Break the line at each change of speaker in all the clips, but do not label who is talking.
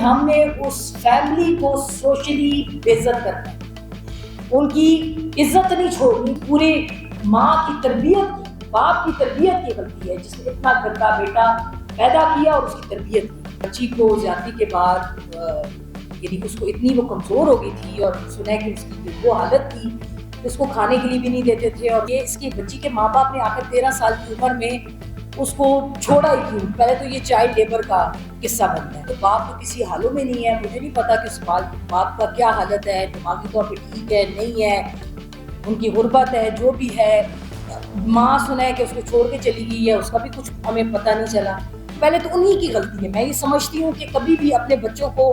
ہم نے اس فیملی کو سوشلی بےعزت کرنا ہے، ان کی عزت نہیں چھوڑنی. پورے ماں کی تربیت کی، باپ کی تربیت کی غلطی ہے جس نے اتنا گندا بیٹا پیدا کیا اور اس کی تربیت کی. بچی کو زیادتی کے بعد یعنی اس کو اتنی وہ کمزور ہو گئی تھی اور سنا کہ اس کی وہ حالت تھی اس کو کھانے کے لیے بھی نہیں دیتے تھے. اور یہ اس کی بچی کے ماں باپ نے آخر 13 سال کی عمر میں اس کو چھوڑا ہی کیوں؟ پہلے تو یہ چائلڈ لیبر کا قصہ بنتا ہے. تو باپ تو کسی حالوں میں نہیں ہے، مجھے نہیں پتا کہ اس باپ کا کیا حالت ہے، دماغی طور پہ ٹھیک ہے نہیں ہے، ان کی غربت ہے جو بھی ہے. ماں سنا ہے کہ اس کو چھوڑ کے چلی گئی ہے، اس کا بھی کچھ ہمیں پتہ نہیں چلا. پہلے تو انہی کی غلطی ہے. میں یہ سمجھتی ہوں کہ کبھی بھی اپنے بچوں کو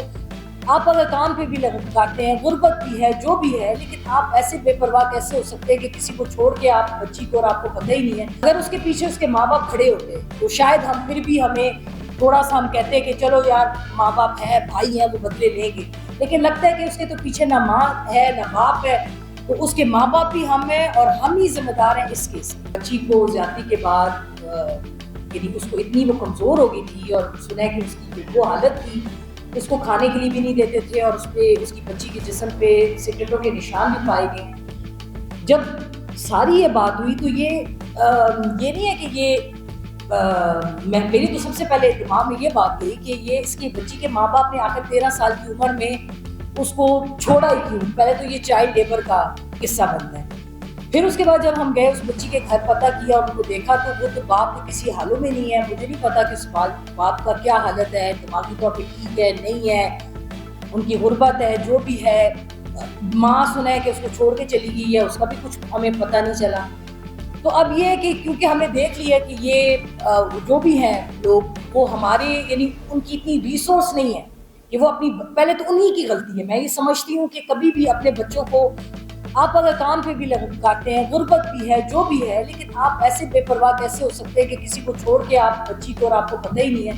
آپ اگر کام پہ بھی لگاتے ہیں، غربت بھی ہے جو بھی ہے، لیکن آپ ایسے بے پرواہ کیسے ہو سکتے ہیں کہ کسی کو چھوڑ کے آپ بچی کو، اور آپ کو پتہ ہی نہیں ہے. اگر اس کے پیچھے اس کے ماں باپ کھڑے ہوتے تو شاید ہم پھر بھی ہمیں تھوڑا سا ہم کہتے ہیں کہ چلو یار ماں باپ ہے، بھائی ہیں، وہ بدلے لیں گے. لیکن لگتا ہے کہ اس کے تو پیچھے نہ ماں ہے نہ باپ ہے، تو اس کے ماں باپ بھی ہم ہیں اور ہم ہی ذمہ دار ہیں اس کیس میں. بچی کو زیادتی کے بعد یعنی اس کو اتنی وہ کمزور ہو گئی تھی اور سنا کہ اس کی وہ حالت تھی اس کو کھانے کے لیے بھی نہیں دیتے تھے، اور اس کی بچی کے جسم پہ سگریٹوں کے نشان بھی پائے گئے. جب ساری یہ بات ہوئی تو یہ نہیں ہے کہ یہ میری تو سب سے پہلے دماغ میں یہ بات گئی کہ یہ اس کی بچی کے ماں باپ نے آخر 13 سال کی عمر میں اس کو چھوڑا ہی کیوں؟ پہلے تو یہ چائلڈ لیبر کا قصہ بنتا ہے. پھر اس کے بعد جب ہم گئے اس بچی کے گھر پتہ کیا اور ان کو دیکھا تو وہ تو باپ تو کسی حالوں میں نہیں ہے. مجھے نہیں پتا کہ اس باپ کا کیا حالت ہے، دماغی طور پہ ٹھیک ہے نہیں ہے، ان کی غربت ہے جو بھی ہے. ماں سنا ہے کہ اس کو چھوڑ کے چلی گئی ہے، اس کا بھی کچھ ہمیں پتہ نہیں چلا. تو اب یہ ہے کہ کیونکہ ہم نے دیکھ لیا کہ یہ جو بھی ہیں لوگ وہ ہمارے یعنی ان کی اتنی ریسورس نہیں ہے کہ وہ اپنی، پہلے تو انہی کی غلطی ہے. میں یہ سمجھتی ہوں کہ کبھی بھی اپنے بچوں کو آپ اگر کام پہ بھی لگاتے ہیں، غربت بھی ہے جو بھی ہے، لیکن آپ ایسے بے پرواہ کیسے ہو سکتے ہیں کہ کسی کو چھوڑ کے آپ بچی کو، اور آپ کو پتہ ہی نہیں ہے.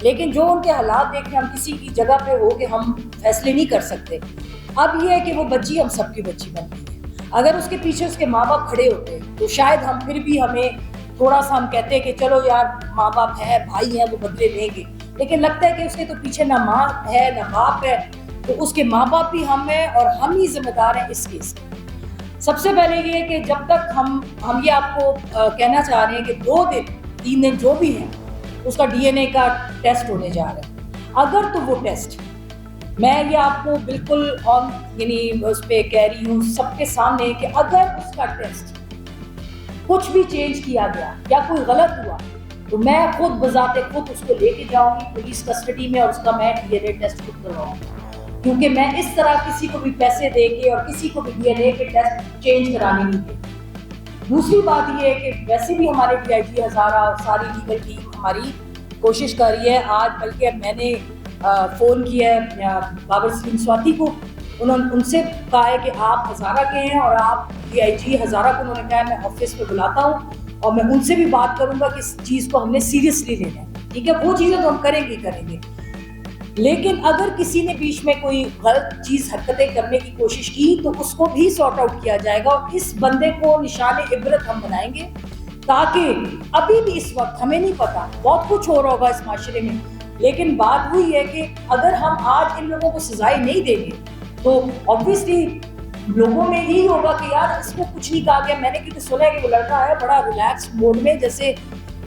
لیکن جو ان کے حالات دیکھ کے ہم کسی کی جگہ پہ ہو کے ہم فیصلے نہیں کر سکتے. اب یہ ہے کہ وہ بچی ہم سب کی بچی بن گئی ہے. اگر اس کے پیچھے اس کے ماں باپ کھڑے ہوتے تو شاید ہم پھر بھی ہمیں تھوڑا سا ہم کہتے ہیں کہ چلو یار ماں باپ ہے، بھائی ہیں، وہ بدلے لیں گے. لیکن لگتا ہے کہ اس کے تو پیچھے نہ ماں ہے نہ باپ ہے، تو اس کے ماں باپ بھی ہم ہیں اور ہم ہی ذمہ دار ہیں اس کیس میں. سب سے پہلے یہ ہے کہ جب تک ہم یہ آپ کو کہنا چاہ رہے ہیں کہ 2 دن 3 دن جو بھی ہے اس کا ڈی این اے کا ٹیسٹ ہونے جا رہا ہے. اگر تو وہ ٹیسٹ، میں یہ آپ کو بالکل یعنی اس پہ کہہ رہی ہوں سب کے سامنے کہ اگر اس کا ٹیسٹ کچھ بھی چینج کیا گیا یا کوئی غلط ہوا تو میں خود بذات خود اس کو لے کے جاؤں گی پولیس کسٹڈی میں اور اس کا میں ڈی این اے ٹیسٹ خود کرواؤں گی. کیونکہ میں اس طرح کسی کو بھی پیسے دے کے اور کسی کو بھی ڈی این اے کے ٹیسٹ چینج کرانے نہیں دے. دوسری بات یہ ہے کہ ویسے بھی ہمارے ڈی آئی جی ہزارہ اور ساری لیگل ٹیم ہماری کوشش کر رہی ہے. آج بلکہ میں نے فون کیا ہے بابر سلیم سواتی کو، ان سے کہا ہے کہ آپ ہزارہ کے ہیں اور آپ ڈی آئی جی ہزارہ کو، انہوں نے کہا ہے میں آفس پہ بلاتا ہوں اور میں ان سے بھی بات کروں گا کہ اس چیز کو ہم نے سیریسلی لینا ہے. ٹھیک ہے، وہ چیزیں تو ہم کریں گے. لیکن اگر کسی نے بیچ میں کوئی غلط چیز حرکتیں کرنے کی کوشش کی تو اس کو بھی سارٹ آؤٹ کیا جائے گا اور اس بندے کو نشان عبرت ہم بنائیں گے. تاکہ ابھی بھی اس وقت ہمیں نہیں پتا، بہت کچھ ہو رہا ہوگا اس معاشرے میں، لیکن بات وہی ہے کہ اگر ہم آج ان لوگوں کو سزائیں نہیں دیں گے تو آبویسلی لوگوں میں یہی ہوگا کہ یار اس کو کچھ نہیں کہا گیا. میں نے کیونکہ سنا ہے کہ وہ لڑکا ہے بڑا ریلیکس موڈ میں، جیسے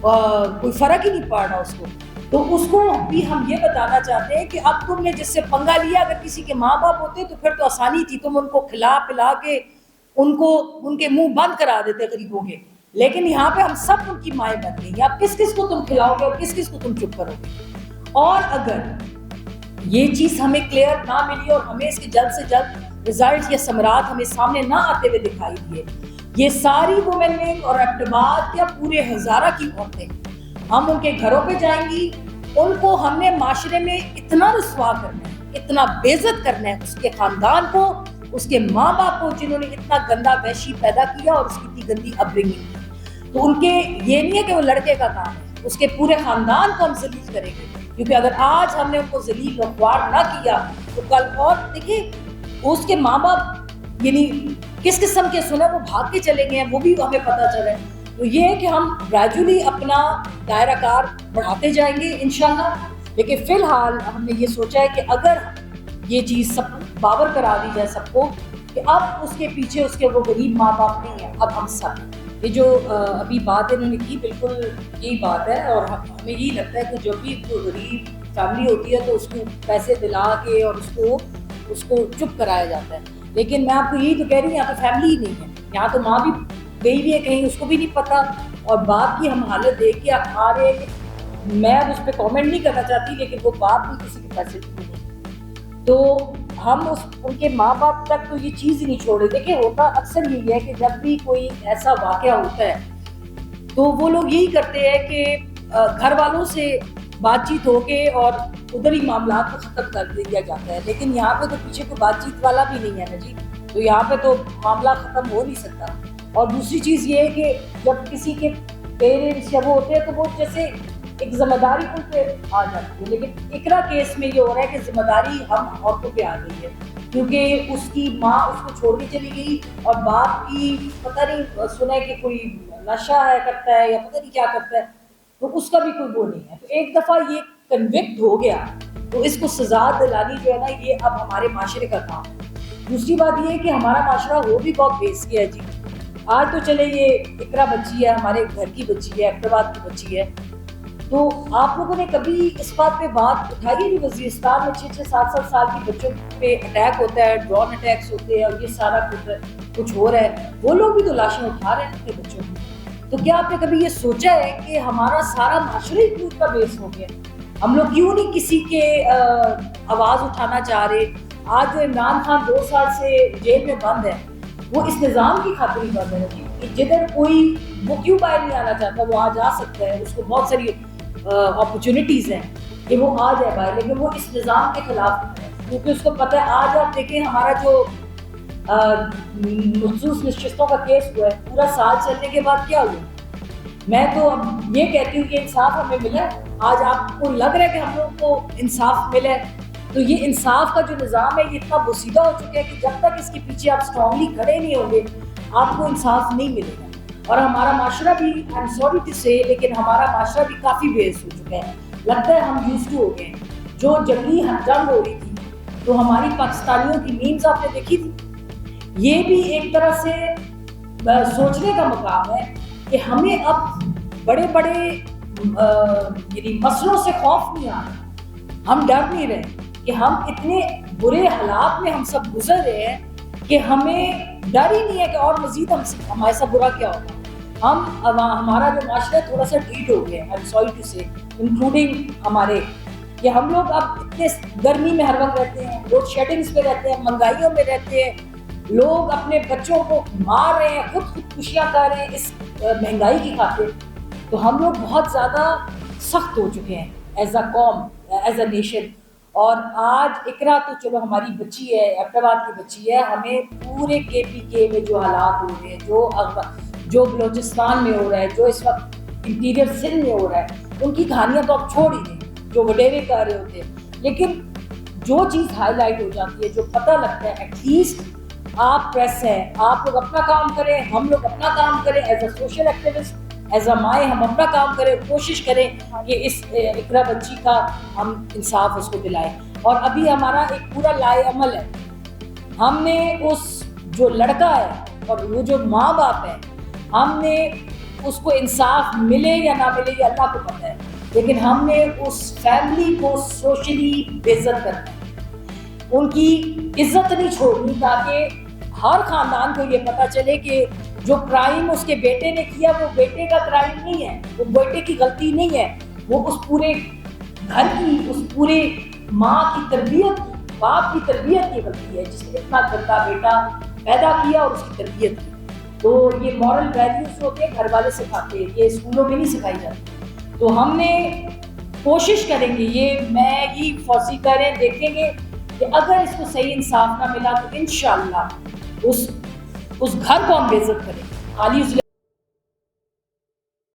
کوئی فرق ہی نہیں پڑ رہا اس کو. تو اس کو بھی ہم یہ بتانا چاہتے ہیں کہ اب تم نے جس سے پنگا لیا، اگر کسی کے ماں باپ ہوتے تو پھر تو آسانی تھی، تم ان کو کھلا پلا کے ان کے منہ بند کرا دیتے غریبوں کے. لیکن یہاں پہ ہم سب ان کی مائیں بن گئی. اب کس کس کو تم کھلاؤ گے اور کس کس کو تم چپ کرو گے؟ اور اگر یہ چیز ہمیں کلیئر نہ ملی اور ہمیں اس کے جلد سے جلد رزلٹ یا ثمرات ہمیں سامنے نہ آتے ہوئے دکھائی دیے، یہ ساری وومن ونگ اور اعتماد یا پورے ہزارہ کی عورتیں، ہم ان کے گھروں پہ جائیں گی. ان کو ہم نے معاشرے میں اتنا رسوا کرنا ہے، اتنا بےعزت کرنا ہے، اس کے خاندان کو، اس کے ماں باپ کو جنہوں نے اتنا گندا وحشی پیدا کیا اور اس کی اتنی گندی اپبرنگنگ کی. تو ان کے یہ نہیں ہے کہ وہ لڑکے کا کام ہے، اس کے پورے خاندان کو ہم ذلیل کریں گے. کیونکہ اگر آج ہم نے ان کو ذلیل و خوار نہ کیا تو کل، اور دیکھیں اس کے ماں باپ یعنی کس قسم کے سنا وہ بھاگ کے چلے گئے ہیں وہ بھی ہمیں پتہ چلے. تو یہ ہے کہ ہم گریجولی اپنا دائرہ کار بڑھاتے جائیں گے انشاءاللہ. لیکن فی الحال ہم نے یہ سوچا ہے کہ اگر یہ چیز سب باور کرا دی جائے سب کو کہ اب اس کے پیچھے اس کے وہ غریب ماں باپ نہیں ہیں، اب ہم سب، یہ جو ابھی بات انہوں نے کی بالکل یہی بات ہے، اور ہمیں یہی لگتا ہے کہ جب بھی کوئی غریب فیملی ہوتی ہے تو اس کو پیسے دلا کے اور اس کو چپ کرایا جاتا ہے، لیکن میں آپ کو یہی تو کہہ رہی ہوں یہاں تو فیملی ہی نہیں ہے، یہاں تو ماں بھی گئی ہوئی ہے کہیں، اس کو بھی نہیں پتہ، اور باپ کی ہم حالت دیکھ کے آپ آ رہے ہیں کہ میں اب اس پہ کامنٹ نہیں کرنا چاہتی، لیکن وہ باپ بھی کسی کے پیسے بھی نہیں، تو ہم ان کے ماں باپ تک تو یہ چیز ہی نہیں چھوڑے۔ دیکھیں ہوتا اکثر یہی ہے کہ جب بھی کوئی ایسا واقعہ ہوتا ہے تو وہ لوگ یہی کرتے ہیں کہ گھر والوں سے بات چیت ہو کے اور ادھر ہی معاملات کو ختم کر دیا جاتا ہے، لیکن یہاں پہ تو پیچھے کوئی بات چیت والا بھی نہیں ہے نا جی، تو یہاں پہ تو معاملہ ختم ہو نہیں سکتا۔ اور دوسری چیز یہ ہے کہ جب کسی کے پیرنٹس یا وہ ہوتے ہیں تو وہ جیسے ایک ذمہ داری ان پہ آ جاتی ہے، لیکن اقرا کیس میں یہ ہو رہا ہے کہ ذمہ داری ہم عورتوں پہ آ گئی ہے، کیونکہ اس کی ماں اس کو چھوڑ کے چلی گئی اور باپ کی پتہ نہیں سنا ہے کہ کوئی نشہ ہے کرتا ہے یا پتہ نہیں کیا کرتا ہے، تو اس کا بھی کوئی وہ نہیں ہے، تو ایک دفعہ یہ کنوکٹ ہو گیا تو اس کو سزا دلانی جو ہے نا یہ اب ہمارے معاشرے کا کام ہے۔ دوسری بات یہ ہے کہ ہمارا معاشرہ ہو بھی بہت بیس گیا ہے جی، آج تو چلے یہ اقرا بچی ہے، ہمارے گھر کی بچی ہے، اقرباد کی بچی ہے، تو آپ لوگوں نے کبھی اس بات پہ بات اٹھائی ہے کہ وزیرستان میں 6-7 سال کی بچوں پہ اٹیک ہوتا ہے، ڈرون اٹیکس ہوتے ہیں اور یہ سارا کچھ ہو رہا ہے، وہ لوگ بھی تو لاشیں اٹھا رہے ہیں اپنے بچوں کی، تو کیا آپ نے کبھی یہ سوچا ہے کہ ہمارا سارا معاشرہ ہی کیوں اتنا بیس ہو گیا، ہم لوگ کیوں نہیں کسی کے آواز اٹھانا چاہ رہے؟ آج عمران خان 2 سال سے جیل میں بند ہے، وہ اس نظام کی خاطر ہی بند ہے کہ جدھر کوئی وہ کیوں باہر نہیں آنا چاہتا، وہ آج آ سکتا ہے، اس کو بہت ساری اپرچونٹیز ہیں کہ وہ آ جائے باہر، لیکن وہ اس نظام کے خلاف ہے، کیونکہ اس کو پتہ ہے آج آپ دیکھیں ہمارا جو مخصوص نشستوں کا کیس ہوا ہے، پورا سال چلنے کے بعد کیا ہوا؟ میں تو اب یہ کہتی ہوں کہ انصاف ہمیں ملا، آج آپ کو لگ رہا ہے کہ ہم لوگوں کو انصاف ملا ہے، تو یہ انصاف کا جو نظام ہے یہ اتنا بوسیدہ ہو چکا ہے کہ جب تک اس کے پیچھے آپ اسٹرانگلی کھڑے نہیں ہوں گے آپ کو انصاف نہیں ملے گا، اور ہمارا معاشرہ بھی آئی ایم سوری ٹو سے لیکن ہمارا معاشرہ بھی کافی بیس ہو چکا ہے، لگتا ہے ہم یوز ٹو ہو گئے، جو جنگی جنگ ہو رہی تھی تو ہماری پاکستانیوں کی میمز آپ نے دیکھی تھی، یہ بھی ایک طرح سے سوچنے کا مقام ہے کہ ہمیں اب بڑے بڑے یعنی مسئلوں سے خوف نہیں آ رہا، ہم ڈر نہیں رہے کہ ہم اتنے برے حالات میں ہم سب گزر رہے ہیں کہ ہمیں ڈر ہی نہیں ہے کہ اور مزید ہمارے ساتھ برا کیا ہوگا، ہمارا جو معاشرہ تھوڑا سا ڈھیٹ ہو گیا ہے سوری ٹو سے انکلوڈنگ ہمارے، کہ ہم لوگ اب اتنے گرمی میں ہر وقت رہتے ہیں، لوڈ شیڈنگز پہ رہتے ہیں، مہنگائیوں میں رہتے ہیں، لوگ اپنے بچوں کو مار رہے ہیں، خودکشیاں کر رہے ہیں اس مہنگائی کی خاطر، تو ہم لوگ بہت زیادہ سخت ہو چکے ہیں ایز اے قوم، ایز اے نیشن، اور آج اقرا تو چلو ہماری بچی ہے، اقرباد کی بچی ہے، ہمیں پورے KPK میں جو حالات ہو رہے ہیں، جو بلوچستان میں ہو رہا ہے، جو اس وقت انٹیریئر سندھ میں ہو رہا ہے، ان کی کہانیاں تو آپ چھوڑ ہی دیں جو وڈیرے کر رہے ہوتے ہیں، لیکن جو چیز ہائی لائٹ ہو جاتی ہے، جو پتہ لگتا ہے، ایٹ لیسٹ آپ پریس ہیں، آپ لوگ اپنا کام کریں، ہم لوگ اپنا کام کریں، as a social activist, as a مائیں ہم اپنا کام کریں، کوشش کریں کہ اس اقرا بچی کا ہم انصاف اس کو دلائیں، اور ابھی ہمارا ایک پورا لائے عمل ہے، ہم نے اس جو لڑکا ہے اور وہ جو ماں باپ ہے، ہم نے اس کو انصاف ملے یا نہ ملے یہ اللہ کو پتہ ہے، لیکن ہم نے اس فیملی کو سوشلی بے عزت کرنا ہے، ان کی عزت نہیں چھوڑنی، تاکہ ہر خاندان کو یہ پتہ چلے کہ جو کرائم اس کے بیٹے نے کیا وہ بیٹے کا کرائم نہیں ہے، وہ بیٹے کی غلطی نہیں ہے، وہ اس پورے گھر کی، اس پورے ماں کی تربیت، باپ کی تربیت کی غلطی ہے، جس نے اتنا گندا بیٹا پیدا کیا اور اس کی تربیت کی، تو یہ مورل ویلیوز ہوتے ہیں گھر والے سکھاتے ہیں، یہ اسکولوں میں نہیں سکھائی جاتی، تو ہم نے کوشش کریں گے، یہ میں ہی فوزی کریں، دیکھیں گے کہ اگر اس کو صحیح انصاف نہ ملا تو انشاءاللہ اس گھر کو ہم بے عزت کریں گے، خالی اس